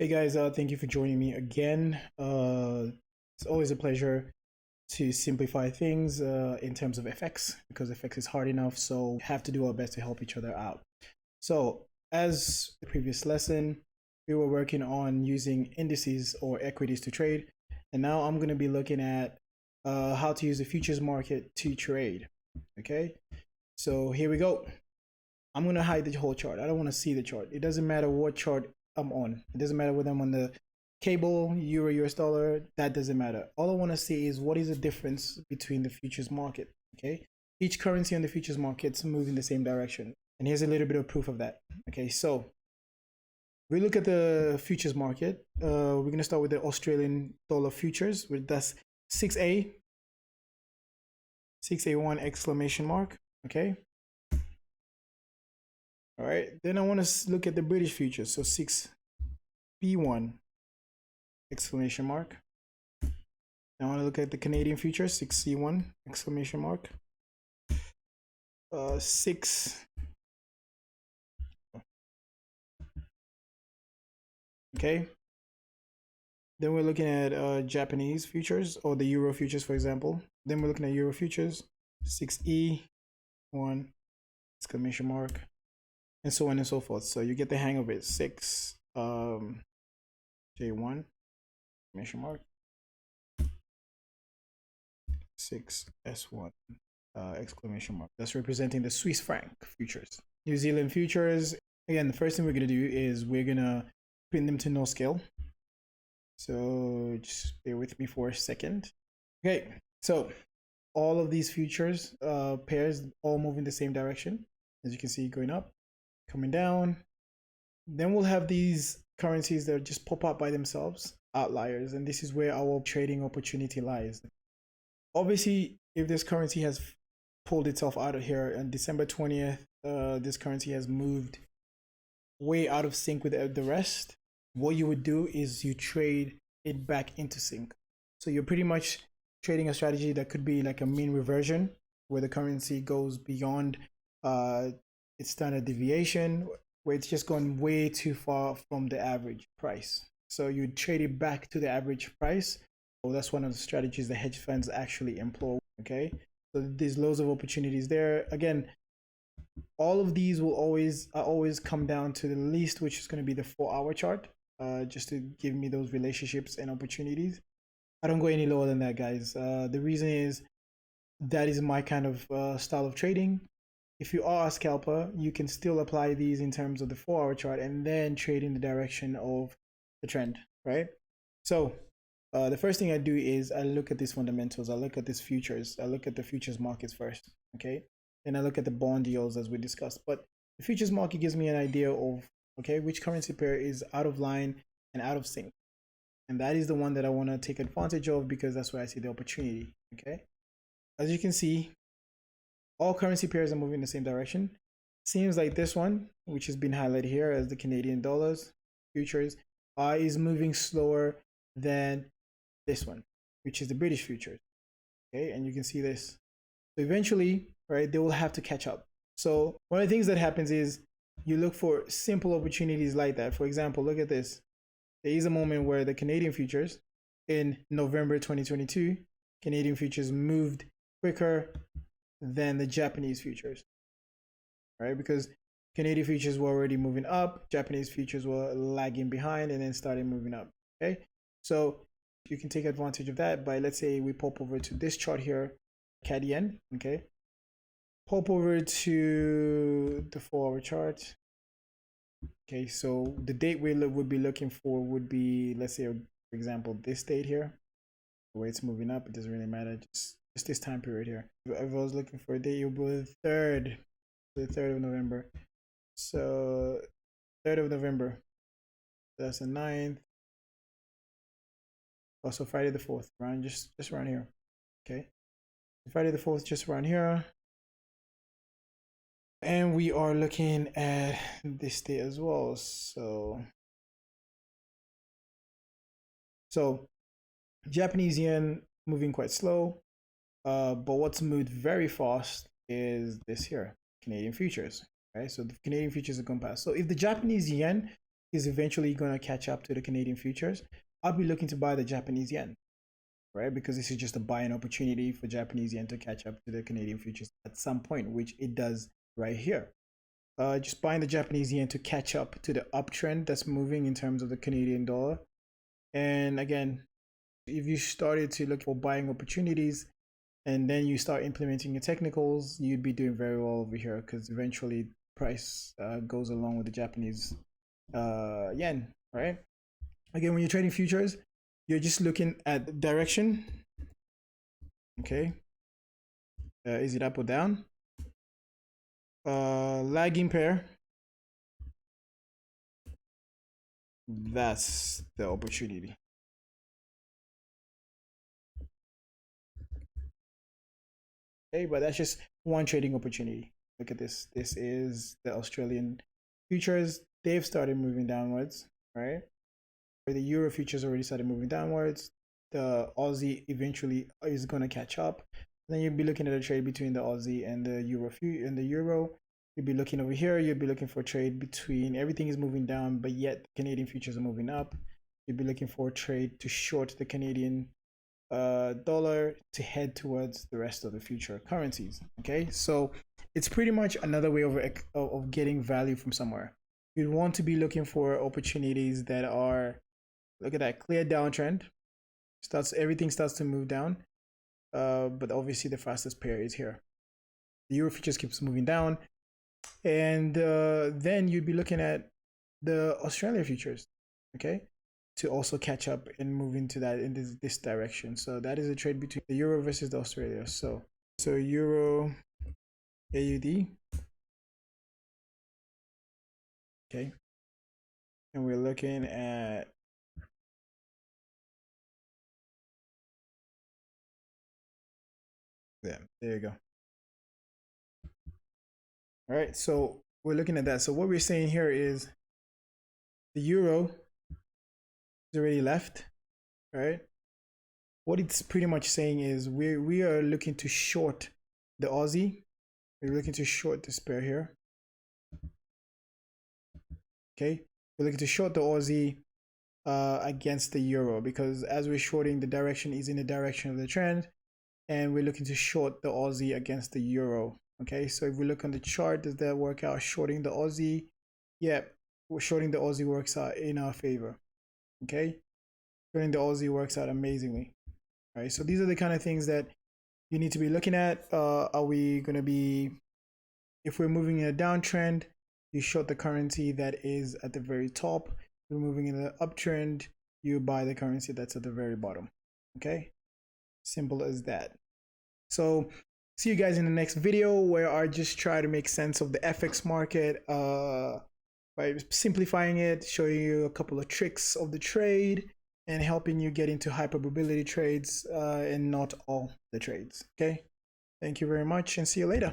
Hey guys, thank you for joining me again. It's always a pleasure to simplify things in terms of FX because FX is hard enough, so we have to do our best to help each other out. So, as the previous lesson, we were working on using indices or equities to trade, and now I'm going to be looking at how to use the futures market to trade. Okay, so here we go. I'm going to hide the whole chart. I don't want to see the chart. It doesn't matter what chart I'm on. It doesn't matter whether I'm on the cable, euro, US dollar. That doesn't matter. All I want to see is what is the difference between the futures market. Okay. Each currency on the futures markets move in the same direction. And here's a little bit of proof of that. Okay. So we look at the futures market. We're going to start with the Australian dollar futures. That's 6A, 6A1 exclamation mark. Okay. All right, then I want to look at the British futures. So 6B1 exclamation mark. Now I want to look at the Canadian futures, 6C1 exclamation mark. 6. Okay. Then we're looking at Japanese futures or the Euro futures, for example. Then we're looking at Euro futures, 6E1 exclamation mark, and so on and so forth. So you get the hang of it. 6 J1 exclamation mark, 6 S1 exclamation mark. That's representing the Swiss franc futures. New Zealand futures. Again, the first thing we're going to do is we're going to print them to no scale. So just bear with me for a second. Okay, so all of these futures pairs all move in the same direction. As you can see, going up, coming down. Then we'll have these currencies that just pop up by themselves, outliers, and this is where our trading opportunity lies. Obviously, if this currency has pulled itself out of here on December 20th, this currency has moved way out of sync with the rest. What you would do is you trade it back into sync. So you're pretty much trading a strategy that could be like a mean reversion, where the currency goes beyond its standard deviation, where it's just gone way too far from the average price. So you trade it back to the average price. So that's one of the strategies the hedge funds actually employ. Okay, so there's loads of opportunities there. Again, all of these will always come down to the least, which is going to be the 4-hour chart, just to give me those relationships and opportunities. I don't go any lower than that, guys. The reason is that is my kind of style of trading. If you are a scalper, you can still apply these in terms of the 4-hour chart and then trade in the direction of the trend, right? So the first thing I do is I look at these fundamentals. I look at these futures. I look at the futures markets first, okay? Then I look at the bond yields as we discussed. But the futures market gives me an idea of, okay, which currency pair is out of line and out of sync. And that is the one that I want to take advantage of because that's where I see the opportunity, okay? As you can see, all currency pairs are moving in the same direction. Seems like this one, which has been highlighted here as the Canadian dollars futures, is moving slower than this one, which is the British futures. Okay, and you can see this. So eventually, right, they will have to catch up. So one of the things that happens is you look for simple opportunities like that. For example, look at this. There is a moment where the Canadian futures in November 2022, Canadian futures moved quicker than the Japanese futures, right? Because Canadian futures were already moving up, Japanese futures were lagging behind and then started moving up, okay? So you can take advantage of that by, let's say we pop over to this chart here, CAD yen, okay? Pop over to the 4-hour chart. Okay, so the date we would be looking for would be, let's say, for example, this date here, the way it's moving up, it doesn't really matter, just this time period here. If I was looking for a date, it would be the 3rd of November. So 3rd of November, that's the 9th. Also Friday the 4th, around just around here. Okay, Friday the 4th, just around here. And we are looking at this day as well. So Japanese yen moving quite slow, but what's moved very fast is this here, Canadian futures. Right, so the Canadian futures have gone past. So if the Japanese yen is eventually going to catch up to the Canadian futures, I'll be looking to buy the Japanese yen, right? Because this is just a buying opportunity for Japanese yen to catch up to the Canadian futures at some point, which it does right here. Just buying the Japanese yen to catch up to the uptrend that's moving in terms of the Canadian dollar. And again, if you started to look for buying opportunities and then you start implementing your technicals, you'd be doing very well over here because eventually price goes along with the Japanese yen, right? Again, when you're trading futures, you're just looking at direction. Okay, is it up or down? Lagging pair. That's the opportunity. Okay, but that's just one trading opportunity. Look at this. This is the Australian futures. They've started moving downwards, right? The Euro futures already started moving downwards. The Aussie eventually is going to catch up. Then you'll be looking at a trade between the Aussie and the Euro. You'll be looking over here. You'll be looking for a trade between, everything is moving down, but yet Canadian futures are moving up. You'll be looking for a trade to short the Canadian dollar to head towards the rest of the future currencies. Okay, so it's pretty much another way of getting value from somewhere. You'd want to be looking for opportunities that are, look at that clear downtrend. Everything starts to move down, but obviously the fastest pair is here. The Euro futures keeps moving down, and then you'd be looking at the Australia futures, okay, to also catch up and move into that in this direction. So that is a trade between the Euro versus the Australia. So Euro AUD, okay, and we're looking at them. There you go. All right, so we're looking at that. So what we're saying here is the Euro is already left, right? What it's pretty much saying is we are looking to short the Aussie. We're looking to short this pair here. Okay, we're looking to short the Aussie against the Euro because as we're shorting, the direction is in the direction of the trend, and we're looking to short the Aussie against the Euro. Okay, so if we look on the chart, does that work out? Shorting the Aussie, yeah, we're shorting the Aussie works out in our favor. Okay, shorting the Aussie works out amazingly. All right, so these are the kind of things that you need to be looking at. Are we going to be, if we're moving in a downtrend, you short the currency that is at the very top. If we're moving in an uptrend, you buy the currency that's at the very bottom. Okay, simple as that. So see you guys in the next video where I just try to make sense of the FX market by simplifying it, showing you a couple of tricks of the trade and helping you get into high probability trades and not all the trades. Okay, thank you very much and see you later.